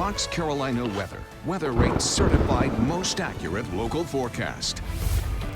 Fox Carolina Weather. Weather Rate certified most accurate local forecast.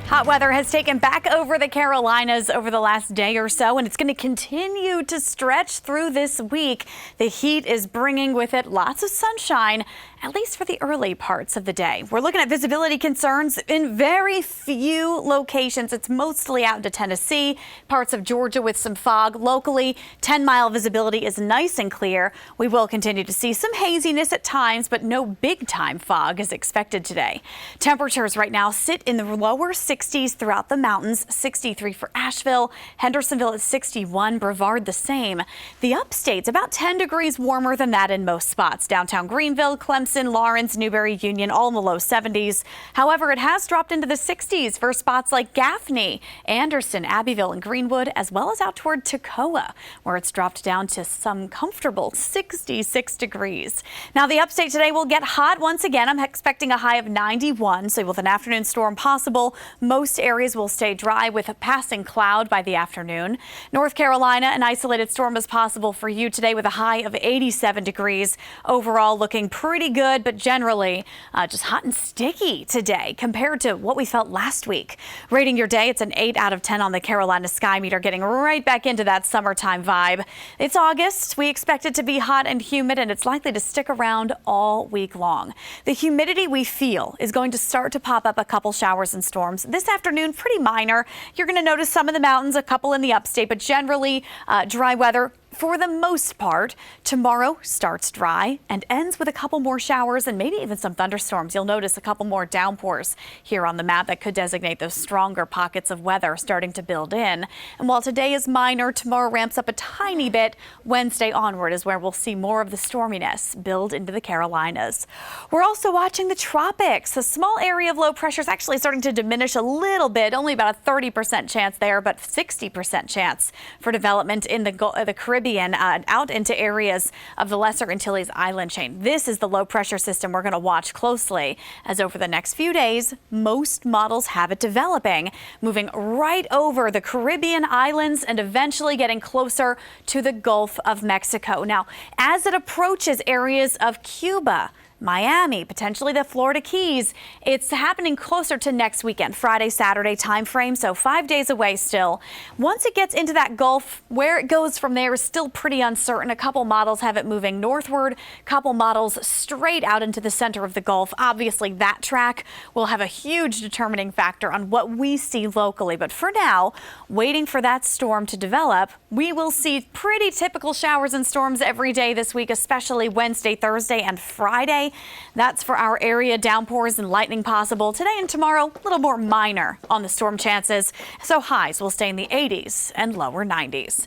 Hot weather has taken back over the Carolinas over the last day or so, and it's going to continue to stretch through this week. The heat is bringing with it lots of sunshine, at least for the early parts of the day. We're looking at visibility concerns in very few locations. It's mostly out into Tennessee, parts of Georgia with some fog. Locally, 10-mile visibility is nice and clear. We will continue to see some haziness at times, but no big-time fog is expected today. Temperatures right now sit in the lower 60s throughout the mountains, 63 for Asheville, Hendersonville at 61, Brevard the same. The upstate's about 10 degrees warmer than that in most spots. Downtown Greenville, Clemson, Lawrence, Newberry, Union, all in the low 70s. However, it has dropped into the 60s for spots like Gaffney, Anderson, Abbeville, and Greenwood, as well as out toward Toccoa, where it's dropped down to some comfortable 66 degrees. Now, the upstate today will get hot once again. I'm expecting a high of 91, so with an afternoon storm possible, most areas will stay dry with a passing cloud by the afternoon. North Carolina, an isolated storm is possible for you today with a high of 87 degrees. Overall, looking pretty good, but generally just hot and sticky today compared to what we felt last week. Rating your day, it's an 8 out of 10 on the Carolina Sky Meter, getting right back into that summertime vibe. It's August. We expect it to be hot and humid, and it's likely to stick around all week long. The humidity we feel is going to start to pop up a couple showers and storms this afternoon, pretty minor. You're going to notice some in the mountains, a couple in the upstate, but generally dry weather for the most part. Tomorrow starts dry and ends with a couple more showers and maybe even some thunderstorms. You'll notice a couple more downpours here on the map that could designate those stronger pockets of weather starting to build in. And while today is minor, tomorrow ramps up a tiny bit. Wednesday onward is where we'll see more of the storminess build into the Carolinas. We're also watching the tropics. A small area of low pressure is actually starting to diminish a little bit, only about a 30% chance there, but 60% chance for development in the Caribbean. Out into areas of the Lesser Antilles island chain. This is the low pressure system we're going to watch closely, as over the next few days, most models have it developing, moving right over the Caribbean islands and eventually getting closer to the Gulf of Mexico. Now, as it approaches areas of Cuba, Miami, potentially the Florida Keys, it's happening closer to next weekend, Friday, Saturday time frame, so 5 days away still. Once it gets into that Gulf, where it goes from there is still pretty uncertain. A couple models have it moving northward, a couple models straight out into the center of the Gulf. Obviously, that track will have a huge determining factor on what we see locally. But for now, waiting for that storm to develop, we will see pretty typical showers and storms every day this week, especially Wednesday, Thursday, and Friday. That's for our area. Downpours and lightning possible today and tomorrow. A little more minor on the storm chances, so highs will stay in the 80s and lower 90s.